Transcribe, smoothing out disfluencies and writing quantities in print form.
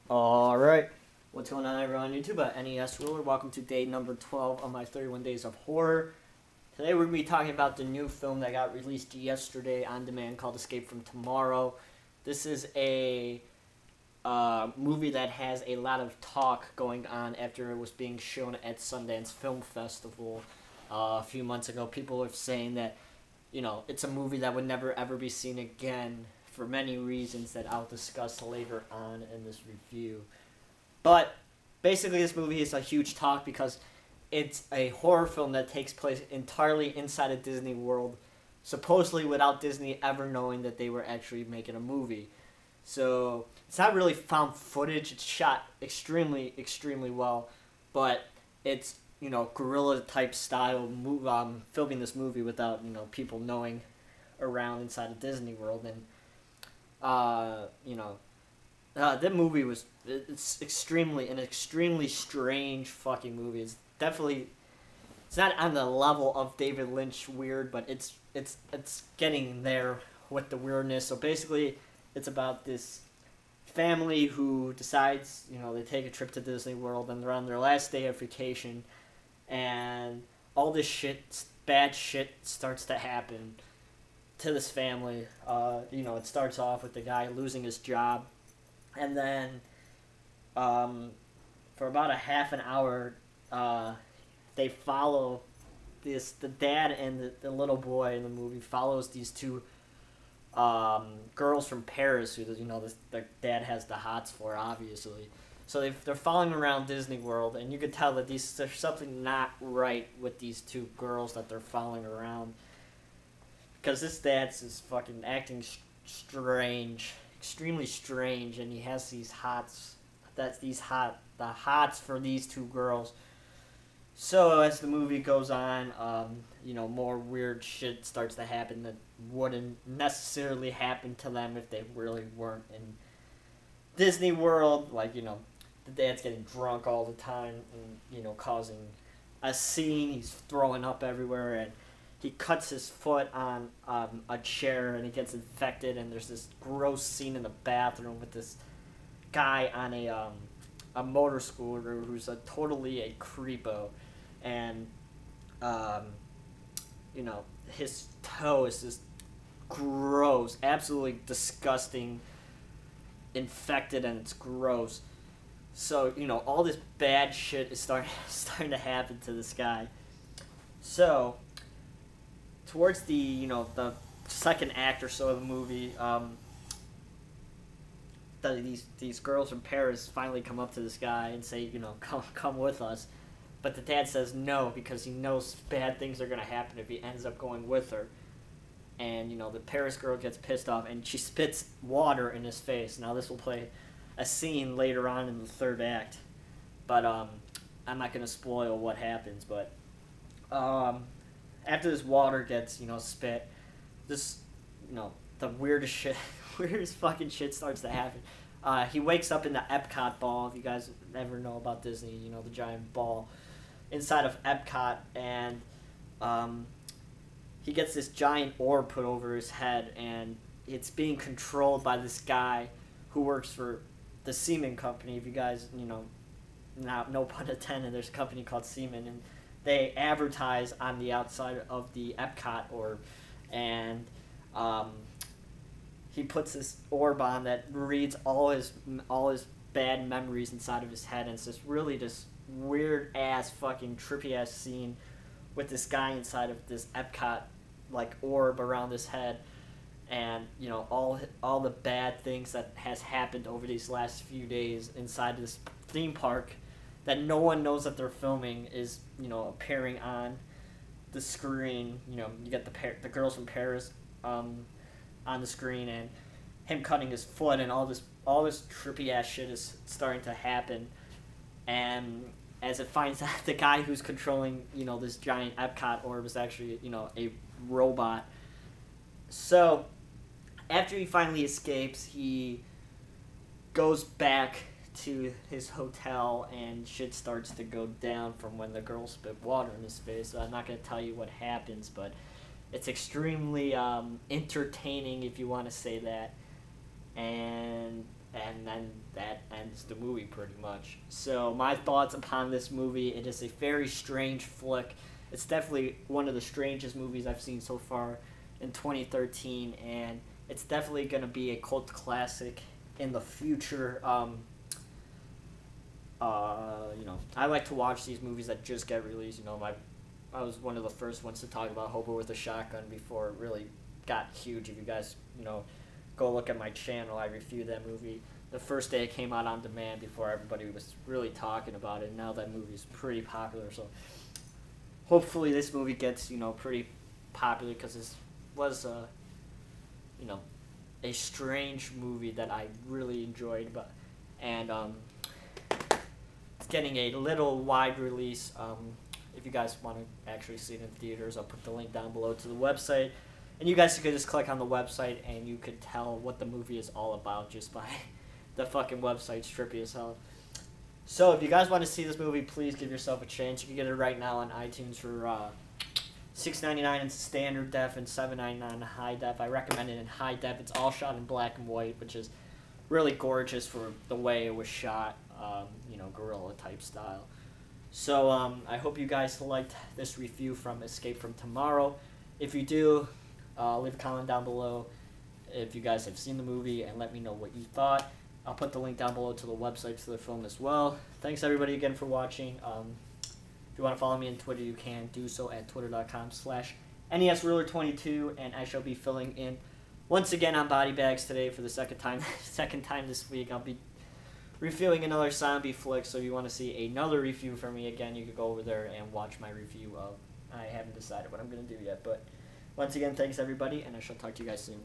Alright, what's going on everyone on YouTube? NES Ruler. Welcome to day number 12 of my 31 Days of Horror. Today we're going to be talking about the new film that got released yesterday on demand called Escape from Tomorrow. This is a movie that has a lot of talk going on after it was being shown at Sundance Film Festival a few months ago. People are saying that, you know, it's a movie that would never ever be seen again for many reasons that I'll discuss later on in this review. But basically this movie is a huge talk because it's a horror film that takes place entirely inside of Disney World, supposedly without Disney ever knowing that they were actually making a movie. So it's not really found footage. It's shot extremely, extremely well, but it's, you know, guerrilla type style filming this movie without, you know, people knowing around inside of Disney World. And that movie it's an extremely strange fucking movie. It's not on the level of David Lynch weird, but it's getting there with the weirdness. So basically, it's about this family who decides, you know, they take a trip to Disney World and they're on their last day of vacation, and all this bad shit starts to happen to this family. It starts off with the guy losing his job, and then for about a half an hour, they follow the dad and the little boy in the movie follows these two girls from Paris who, you know, the dad has the hots for, obviously. So they're following around Disney World, and you could tell that there's something not right with these two girls that they're following around. Because this dad's is fucking acting strange, extremely strange, and he has these hots. The hots for these two girls. So as the movie goes on, more weird shit starts to happen that wouldn't necessarily happen to them if they really weren't in Disney World. Like, you know, the dad's getting drunk all the time and, you know, causing a scene. He's throwing up everywhere, and he cuts his foot on a chair and he gets infected, and there's this gross scene in the bathroom with this guy on a motor scooter who's totally a creepo, and his toe is just gross, absolutely disgusting, infected, and it's gross. So, you know, all this bad shit is starting to happen to this guy. So towards the second act or so of the movie, these girls from Paris finally come up to this guy and say, you know, come with us. But the dad says no because he knows bad things are going to happen if he ends up going with her. And, you know, the Paris girl gets pissed off and she spits water in his face. Now this will play a scene later on in the third act. But I'm not going to spoil what happens. But after this water gets, you know, spit, this, you know, the weirdest shit, weirdest fucking shit starts to happen. He wakes up in the Epcot ball. If you guys ever know about Disney, you know, the giant ball inside of Epcot, and he gets this giant orb put over his head, and it's being controlled by this guy who works for the Seaman Company. If you guys, you know, no pun intended, there's a company called Seaman, and they advertise on the outside of the Epcot orb, and he puts this orb on that reads all his bad memories inside of his head, and it's just really just weird ass fucking trippy ass scene with this guy inside of this Epcot like orb around his head, and, you know, all the bad things that has happened over these last few days inside this theme park that no one knows that they're filming is, you know, appearing on the screen. You know, you get the girls from Paris on the screen, and him cutting his foot, and all this trippy ass shit is starting to happen. And as it finds out, the guy who's controlling, you know, this giant Epcot orb is actually, you know, a robot. So after he finally escapes, he goes back to his hotel, and shit starts to go down from when the girl spit water in his face. So I'm not going to tell you what happens, but it's extremely entertaining, if you want to say that. And and then that ends the movie pretty much. So my thoughts upon this movie: it is a very strange flick. It's definitely one of the strangest movies I've seen so far in 2013, and it's definitely going to be a cult classic in the future. I like to watch these movies that just get released. I was one of the first ones to talk about Hobo with a Shotgun before it really got huge. If you guys, go look at my channel, I reviewed that movie the first day it came out on demand before everybody was really talking about it. Now that movie's pretty popular, so hopefully this movie gets, pretty popular, because this was, a strange movie that I really enjoyed, and it's getting a little wide release. If you guys want to actually see it in theaters, I'll put the link down below to the website, and you guys could just click on the website and you could tell what the movie is all about just by the fucking website's trippy as hell. So if you guys want to see this movie, please give yourself a chance. You can get it right now on iTunes for $6.99 in standard def and $7.99 in high def. I recommend it in high def. It's all shot in black and white, which is really gorgeous for the way it was shot, guerrilla type style. So I hope you guys liked this review from Escape from Tomorrow. If you do, leave a comment down below if you guys have seen the movie and let me know what you thought. I'll put the link down below to the website to the film as well. Thanks everybody again for watching. If you want to follow me on Twitter, you can do so at twitter.com/NESRuler22, and I shall be filling in once again on body bags today for the second time this week. I'll be reviewing another zombie flick, so if you want to see another review from me again, you could go over there and watch my review of. I haven't decided what I'm going to do yet, but once again, thanks everybody, and I shall talk to you guys soon.